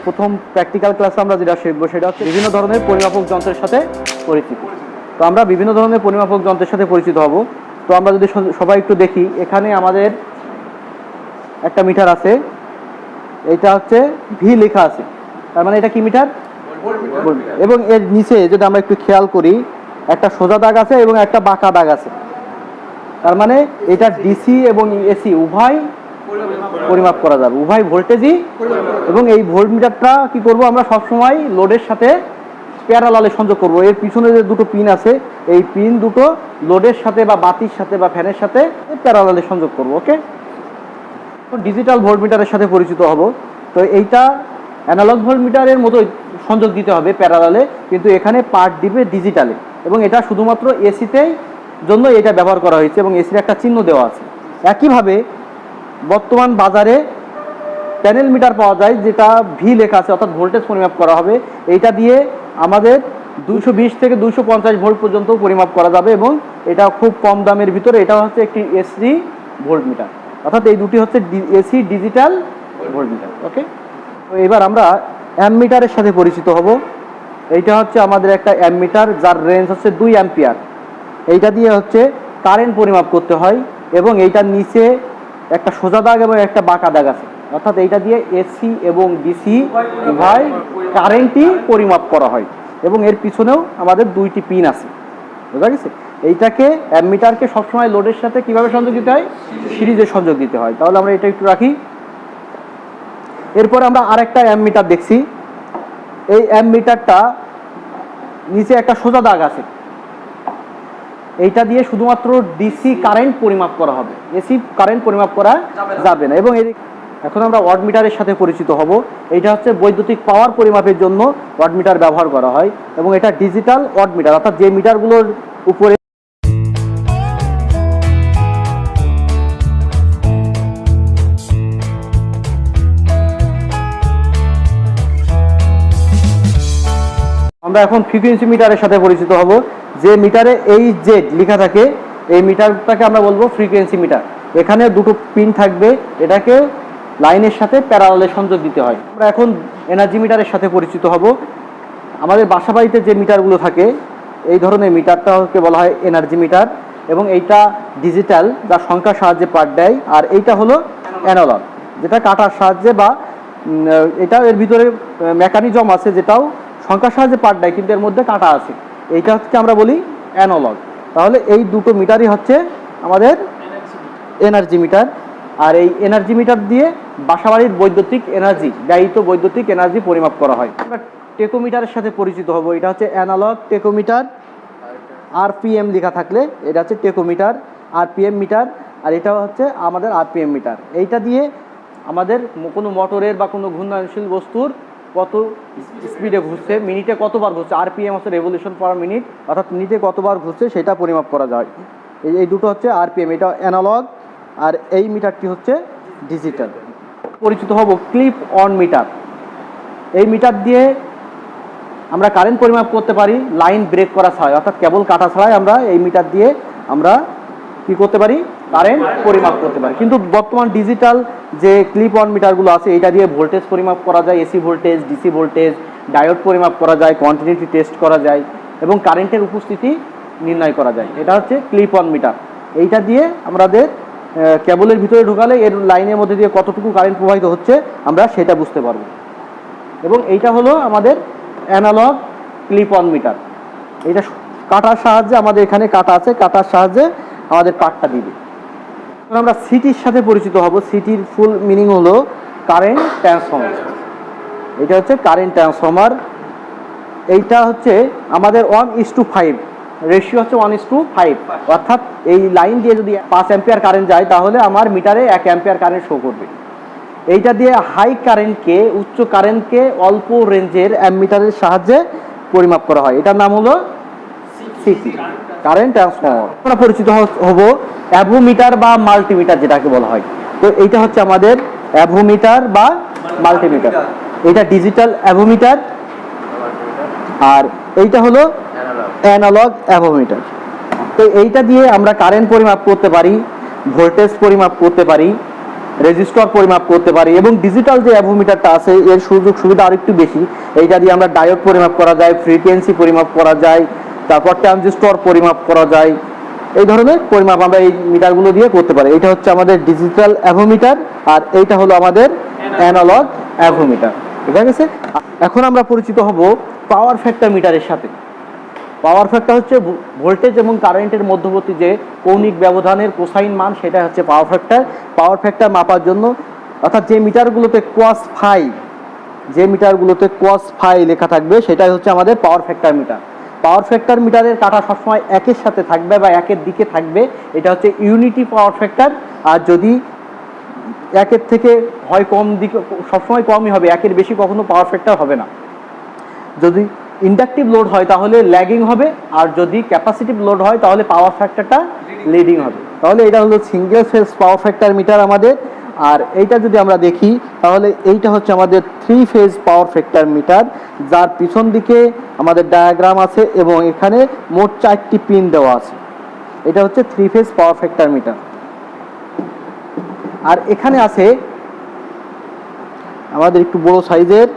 প্রথম প্র্যাকটিক্যাল ক্লাসে আমরা যেটা শিখবো সেটা হচ্ছে বিভিন্ন ধরনের পরিমাপক যন্ত্রের সাথে পরিচিত। তো আমরা বিভিন্ন ধরনের পরিমাপক যন্ত্রের সাথে পরিচিত হব। তো আমরা যদি সবাই একটু দেখি, এখানে আমাদের একটা মিটার আছে, এটা হচ্ছে ভি লেখা আছে, তার মানে এটা কি মিটার? এবং এর নিচে যদি আমরা একটু খেয়াল করি, একটা সোজা দাগ আছে এবং একটা বাঁকা দাগ আছে, তার মানে এটা ডিসি এবং এসি উভয় পরিমাপ করা যাবে, উভয় ভোল্টেজই। এবং এই ভোল্টমিটারটা কি করব, আমরা সবসময় লোডের সাথে প্যারালালে সংযোগ করব। এর পিছনে যে দুটো পিন আছে, এই পিন দুটো লোডের সাথে বা বাতির সাথে বা ফ্যানের সাথে প্যারালালে সংযোগ করব। ওকে, ডিজিটাল ভোল্টমিটারের সাথে পরিচিত হব। তো এইটা অ্যানালগ ভোল্টমিটারের মতো সংযোগ দিতে হবে প্যারালালে, কিন্তু এখানে পার্ট দিবে ডিজিটালে, এবং এটা শুধুমাত্র এসিতেই জন্য এটা ব্যবহার করা হয়েছে এবং এসির একটা চিহ্ন দেওয়া আছে। একইভাবে বর্তমান বাজারে প্যানেল মিটার পাওয়া যায়, যেটা ভি লেখা আছে, অর্থাৎ ভোল্টেজ পরিমাপ করা হবে। এইটা দিয়ে আমাদের 220 থেকে 250 ভোল্ট পর্যন্ত পরিমাপ করা যাবে, এবং এটা খুব কম দামের ভিতরে। এটা হচ্ছে একটি এসি ভোল্টমিটার, অর্থাৎ এই দুটি হচ্ছে এসি ডিজিটাল ভোল্টমিটার। ওকে, তো এবার আমরা অ্যামমিটারের সাথে পরিচিত হব। এইটা হচ্ছে আমাদের একটা অ্যামমিটার, যার রেঞ্জ হচ্ছে 2 অ্যাম্পিয়ার। এইটা দিয়ে হচ্ছে কারেন্ট পরিমাপ করতে হয়, এবং এইটার নিচে একটা সোজা দাগ এবং একটা বাঁকা দাগ আছে, অর্থাৎ এইটা দিয়ে এসি এবং ডিসি উভয় কারেন্টই পরিমাপ করা হয়। এবং এর পিছনেও আমাদের দুইটি পিন আছে, বুঝা গেছে? এইটাকে অ্যামমিটারকে সবসময় লোডের সাথে কিভাবে সংযোগ দিতে হয়? সিরিজে সংযোগ দিতে হয়। তাহলে আমরা এটা একটু রাখি। এরপর আমরা আরেকটা অ্যামমিটার দেখছি। এই অ্যামমিটারটা নিচে একটা সোজা দাগ আছে, এইটা দিয়ে শুধুমাত্র ডিসি কারেন্ট পরিমাপ করা হবে, এসি কারেন্ট পরিমাপ করা যাবে না। এবং এখন আমরা ওয়াটমিটারের সাথে পরিচিত হব। এইটা হচ্ছে বৈদ্যুতিক পাওয়ার পরিমাপের জন্য ওয়াটমিটার ব্যবহার করা হয়, এবং এটা ডিজিটাল ওয়াটমিটার, অর্থাৎ যে মিটারগুলোর উপরে আমরা এখন ফ্রিকোয়েন্সি মিটারের সাথে পরিচিত হব। যে মিটারে HZ লেখা থাকে, এই মিটারটাকে আমরা বলবো ফ্রিকোয়েন্সি মিটার। এখানে দুটো পিন থাকবে, এটাকে লাইনের সাথে প্যারালালে সংযোগ দিতে হয়। আমরা এখন এনার্জি মিটারের সাথে পরিচিত হব। আমাদের বাসা বাড়িতে যে মিটারগুলো থাকে, এই ধরনের মিটারটাকে বলা হয় এনার্জি মিটার, এবং এইটা ডিজিটাল, যা সংখ্যার সাহায্যে পাঠ দেয়। আর এইটা হলো অ্যানালগ, যেটা কাটার সাহায্যে, বা এটা এর ভিতরে মেকানিজম আছে যেটাও সংখ্যার সাহায্যে পাঠ দেয়, কিন্তু এর মধ্যে কাটা আছে। এইটা হচ্ছে আমরা বলি অ্যানালগ। তাহলে এই দুটো মিটারই হচ্ছে আমাদের এনার্জি মিটার। আর এই এনার্জি মিটার দিয়ে বাসাবাড়ির বৈদ্যুতিক এনার্জি, ব্যয়িত বৈদ্যুতিক এনার্জি পরিমাপ করা হয়। আমরা টেকোমিটারের সাথে পরিচিত হব। এটা হচ্ছে অ্যানালগ টেকোমিটার, আরপিএম লেখা থাকলে এটা হচ্ছে টেকোমিটার, আরপিএম মিটার। আর এটা হচ্ছে আমাদের আরপিএম মিটার। এইটা দিয়ে আমাদের কোনো মোটরের বা কোনো ঘূর্ণনশীল বস্তুর কত স্পিডে ঘুরছে, মিনিটে কতবার ঘুরছে, আরপিএম হচ্ছে রেভলিউশন পার মিনিট, অর্থাৎ মিনিটে কতবার ঘুরছে সেটা পরিমাপ করা যায়। এই দুটো হচ্ছে আরপিএম, এটা অ্যানালগ, আর এই মিটারটি হচ্ছে ডিজিটাল। পরিচিত হব ক্লিপ অন মিটার। এই মিটার দিয়ে আমরা কারেন্ট পরিমাপ করতে পারি লাইন ব্রেক করা ছাড়াই, অর্থাৎ কেবল কাটা ছাড়াই আমরা এই মিটার দিয়ে আমরা কি করতে পারি? কারেন্ট পরিমাপ করতে পারি। কিন্তু বর্তমান ডিজিটাল যে ক্লিপ অন মিটারগুলো আছে, এটা দিয়ে ভোল্টেজ পরিমাপ করা যায়, AC voltage, DC voltage, diode পরিমাপ করা যায়, কন্টিনিউটি টেস্ট করা যায়, এবং কারেন্টের উপস্থিতি নির্ণয় করা যায়। এটা হচ্ছে ক্লিপ অন মিটার। এইটা দিয়ে আমাদের কেবলের ভিতরে ঢোকালে এর লাইনের মধ্যে দিয়ে কতটুকু কারেন্ট প্রবাহিত হচ্ছে আমরা সেটা বুঝতে পারবো। এবং এইটা হলো আমাদের অ্যানালগ ক্লিপ অন মিটার। এটা কাটার সাহায্যে, আমাদের এখানে কাটা আছে, কাটার সাহায্যে আমাদের পার্টটা দিবে। আমরা সিটির সাথে পরিচিত হব। সিটির ফুল মিনিং হলো কারেন্ট ট্রান্সফর্মার। এটা হচ্ছে কারেন্ট ট্রান্সফর্মার। এইটা হচ্ছে আমাদের 1:5 রেশিও হচ্ছে 1:5, অর্থাৎ এই লাইন দিয়ে যদি 5 অ্যাম্পিয়ার কারেন্ট যায়, তাহলে আমার মিটারে 1 অ্যাম্পিয়ার কারেন্ট শো করবে। এইটা দিয়ে হাই কারেন্টকে, উচ্চ কারেন্টকে অল্প রেঞ্জের অ্যামমিটারের সাহায্যে পরিমাপ করা হয়। এটার নাম হলো সিটি, কারেন্ট ট্রান্সফর্মার। আমরা পরিচিত হব অ্যাভোমিটার বা মাল্টিমিটার, যেটাকে বলা হয়। তো এইটা হচ্ছে আমাদের অ্যাভোমিটার বা মাল্টিমিটার। এটা ডিজিটাল অ্যাভোমিটার, আর এইটা হলো অ্যানালগ অ্যাভোমিটার। তো এইটা দিয়ে আমরা কারেন্ট পরিমাপ করতে পারি, ভোল্টেজ পরিমাপ করতে পারি, রেজিস্টার পরিমাপ করতে পারি। এবং ডিজিটাল যে অ্যাভোমিটারটা আছে এর সুযোগ সুবিধা আরেকটু বেশি। এইটা দিয়ে আমরা ডায়োড পরিমাপ করা যায়, ফ্রিকোয়েন্সি পরিমাপ করা যায়, তারপর ট্রানজিস্টর পরিমাপ করা যায়। এই ধরনের পরিমাপ আমরা এই মিটারগুলো দিয়ে করতে পারি। এটা হচ্ছে আমাদের ডিজিটাল অ্যাভোমিটার, আর এইটা হলো আমাদের অ্যানালগ অ্যাভোমিটার। ঠিক আছে, এখন আমরা পরিচিত হব পাওয়ার ফ্যাক্টর মিটারের সাথে। পাওয়ার ফ্যাক্টর হচ্ছে ভোল্টেজ এবং কারেন্টের মধ্যবর্তী যে কৌণিক ব্যবধানের কোসাইন মান, সেটা হচ্ছে পাওয়ার ফ্যাক্টর। পাওয়ার ফ্যাক্টর মাপার জন্য, অর্থাৎ যে মিটারগুলোতে cos phi, যে মিটারগুলোতে cos phi লেখা থাকবে সেটাই হচ্ছে আমাদের power factor meter. Power factor মিটারের কাঁটা সবসময় একের সাথে থাকবে বা একের দিকে থাকবে, এটা হচ্ছে ইউনিটি পাওয়ার ফ্যাক্টর। আর যদি একের থেকে হয় কম দিকে, সবসময় কমই হবে, একের বেশি কখনো পাওয়ার ফ্যাক্টর হবে না। যদি ইন্ডাকটিভ লোড হয় তাহলে ল্যাগিং হবে, আর যদি ক্যাপাসিটিভ লোড হয় তাহলে পাওয়ার ফ্যাক্টরটা লিডিং হবে। তাহলে এটা হলো single phase power factor meter আমাদের। আর এইটা যদি আমরা দেখি তাহলে এইটা হচ্ছে আমাদের 3 ফেজ পাওয়ার ফ্যাক্টর মিটার, যার পিছন দিকে আমাদের ডায়াগ্রাম আছে এবং এখানে মোট 4টি পিন দেওয়া আছে। এটা হচ্ছে 3 ফেজ পাওয়ার ফ্যাক্টর মিটার। আর এখানে আছে আমাদের একটু বড় সাইজের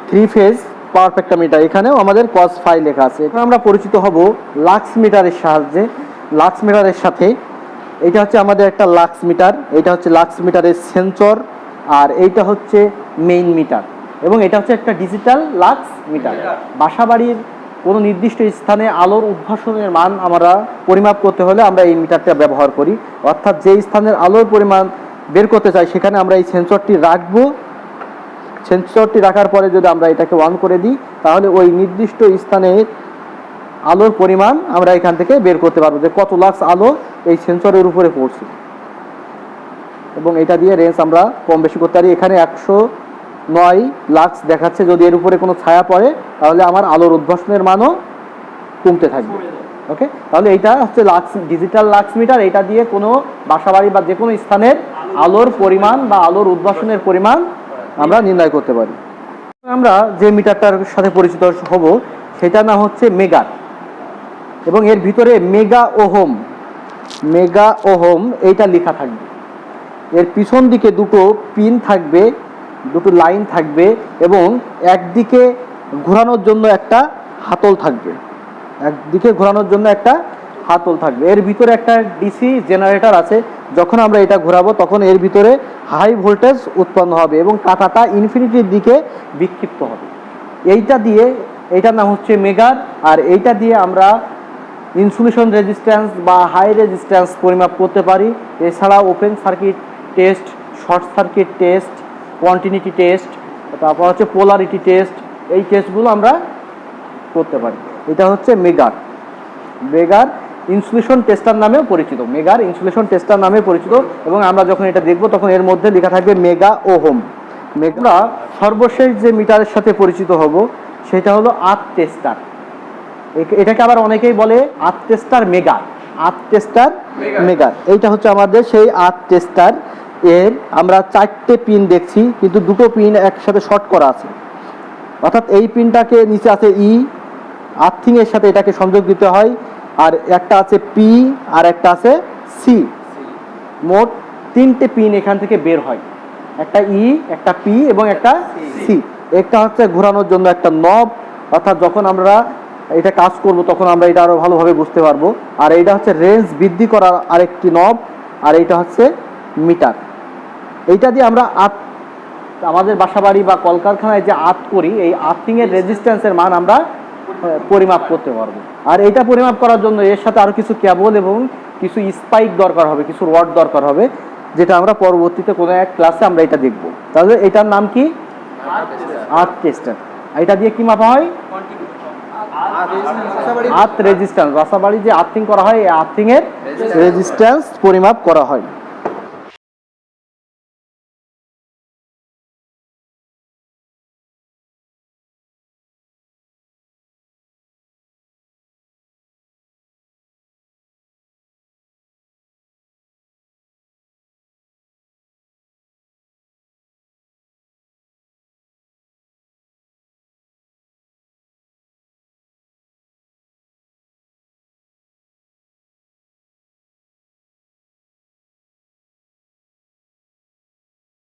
3 ফেজ পাওয়ার ফ্যাক্টর মিটার, এখানেও আমাদের cos phi লেখা আছে। এখন আমরা পরিচিত হব লাক্স মিটারের সাহায্যে, লাক্স মিটারের সাথে। এটা হচ্ছে আমাদের একটা লাক্স মিটার, এটা হচ্ছে লাক্স মিটারের সেন্সর, আর এইটা হচ্ছে মেইন মিটার, এবং এটা হচ্ছে একটা ডিজিটাল লাক্স মিটার। বাসাবাড়ির কোনো নির্দিষ্ট স্থানে আলোর উদ্ভাসনের মান আমরা পরিমাপ করতে হলে আমরা এই মিটারটা ব্যবহার করি। অর্থাৎ যে স্থানের আলোর পরিমাণ বের করতে চাই সেখানে আমরা এই সেন্সরটি রাখবো। সেন্সরটি রাখার পরে যদি আমরা এটাকে অন করে দিই তাহলে ওই নির্দিষ্ট স্থানে আলোর পরিমাণ আমরা এখান থেকে বের করতে পারবো, যে কত লাক্স আলো এই সেন্সরের উপরে পড়ছে, এবং এটা দিয়ে রেঞ্জ আমরা কম বেশি করতে পারি। এখানে 109 লাক্স দেখাচ্ছে, যদি এর উপরে কোনো ছায়া পড়ে তাহলে আমার আলোর উদ্ভাসনের মানও কমতে থাকবে। ওকে, তাহলে এইটা হচ্ছে লাক্স, ডিজিটাল লাক্স মিটার। এটা দিয়ে কোনো বাসাবাড়ি বা যে কোনো স্থানের আলোর পরিমাণ বা আলোর উদ্ভাসনের পরিমাণ আমরা নির্ণয় করতে পারি। আমরা যে মিটারটার সাথে পরিচিত হব সেটার নাম হচ্ছে মেগার, এবং এর ভিতরে মেগা ওহম এইটা লেখা থাকবে। এর পিছন দিকে দুটো পিন থাকবে, দুটো লাইন থাকবে, এবং একদিকে ঘোরানোর জন্য একটা হাতল থাকবে, একদিকে ঘোরানোর জন্য একটা হাতল থাকবে। এর ভিতরে একটা ডিসি জেনারেটর আছে, যখন আমরা এটা ঘোরাবো তখন এর ভিতরে হাই ভোল্টেজ উৎপন্ন হবে এবং কাঁটাটা ইনফিনিটির দিকে বিক্ষিপ্ত হবে। এইটা দিয়ে, এইটার নাম হচ্ছে মেগার। আর এইটা দিয়ে আমরা ইনসুলেশন রেজিস্ট্যান্স বা হাই রেজিস্ট্যান্স পরিমাপ করতে পারি। এছাড়া open circuit test, short circuit test, continuity test, তারপর হচ্ছে পোলারিটি টেস্ট, এই টেস্টগুলো আমরা করতে পারি। এটা হচ্ছে মেগার। মেগার ইনসুলেশন টেস্টার নামেও পরিচিত, মেগার ইনসুলেশন টেস্টার নামে পরিচিত। এবং আমরা যখন এটা দেখব তখন এর মধ্যে লেখা থাকবে মেগা ওহম। আমরা সর্বশেষ যে মিটারের সাথে পরিচিত হব সেটা হলো আর্থ টেস্টার। এটাকে আবার অনেকেই বলে আর্থ টেস্টার মেগার, আর্থ টেস্টার মেগার। এইটা হচ্ছে আমাদের সেই আর্থ টেস্টার। এর আমরা 4টে পিন দেখছি, কিন্তু দুটো পিন একসাথে শর্ট করা আছে, অর্থাৎ এই পিনটাকে নিচে আছে ই, আর্থিং এর সাথে এটাকে সংযোগ দিতে হয়, আর একটা আছে পি আর একটা আছে সি। মোট 3টে পিন এখান থেকে বের হয়, একটা ই, একটা পি এবং একটা সি। একটা হচ্ছে ঘোরানোর জন্য একটা নব, অর্থাৎ যখন আমরা এটা কাজ করব তখন আমরা এটা আরো ভালোভাবে বুঝতে পারবো। আর এইটা হচ্ছে রেঞ্জ বৃদ্ধি করার আরেকটি নব, আর এইটা হচ্ছে মিটার। এইটা দিয়ে আমরা আমাদের বাসাবাড়ি বা কলকারখানায় যে আর্থ করি, এই আর্থিং এর রেজিস্ট্যান্সের মান আমরা পরিমাপ করতে পারবো। আর এটা পরিমাপ করার জন্য এর সাথে আরো কিছু কেবল এবং কিছু স্পাইক দরকার হবে, কিছু রড দরকার হবে, যেটা আমরা পরবর্তীতে কোনো এক ক্লাসে আমরা এটা দেখব। তাহলে এটার নাম কি? আর্থ টেস্টার। এটা দিয়ে কি মাপা হয়? আর্থ রেজিস্ট্যান্স। বাসাবাড়ি যে আর্থিং করা হয় এই আর্থিং এর রেজিস্ট্যান্স পরিমাপ করা হয়।